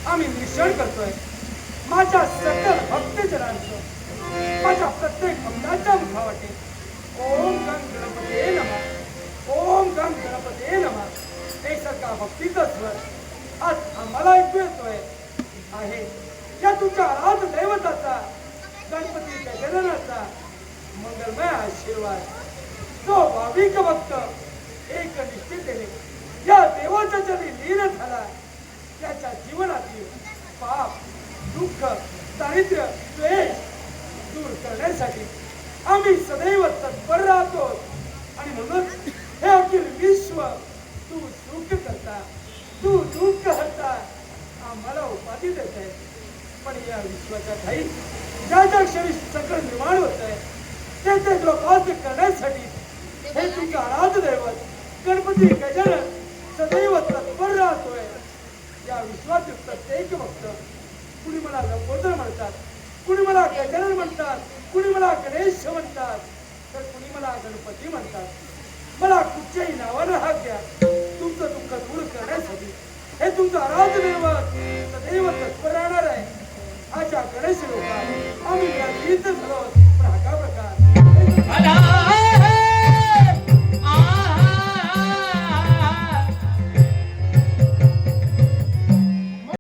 आम्ही मिश्रण करतोय माझ्या सकल भक्तजनांचं, माझ्या प्रत्येक भक्ताच्या मुखावाटे ओम गण गणपते नमः, ओम गण गणपते नमः हे सगळा भक्तीचा स्वर आज आम्हाला ऐकू येतोय आहे. या तुमच्या आराध दैवताचा, गणपती गजाननाचा मंगलमय आशीर्वाद जो भाविक भक्त एक निश्चितेने या देवाच्या चरणी लीन झाला, त्याच्या जीवनातील पाप, दुःख, दारिद्र्य, द्वेष दूर करण्यासाठी आम्ही सदैव तत्पर राहतो. आणि म्हणून हे अखिल विश्व तू सुख करता, तू दुःख हरता आम्हाला उपाधी देत आहे. पण या विश्वाच्या ठाई ज्या ज्या क्षणी सगळं निर्माण होत आहे ते लोकांत करण्यासाठी हे तुमचं आराध्य दैवत गणपती गजानन सदैव तत्पर राहतोय. या विश्वातील प्रत्येक भक्त कुणी मला लंबोदर म्हणतात, कुणी मला गजानन म्हणतात, कुणी मला गणेश म्हणतात, तर कुणी मला गणपती म्हणतात. मला कुठच्याही नावानं हाक द्या, तुमचं दुःख दूर करण्यासाठी हे तुमचं आराध्य दैवत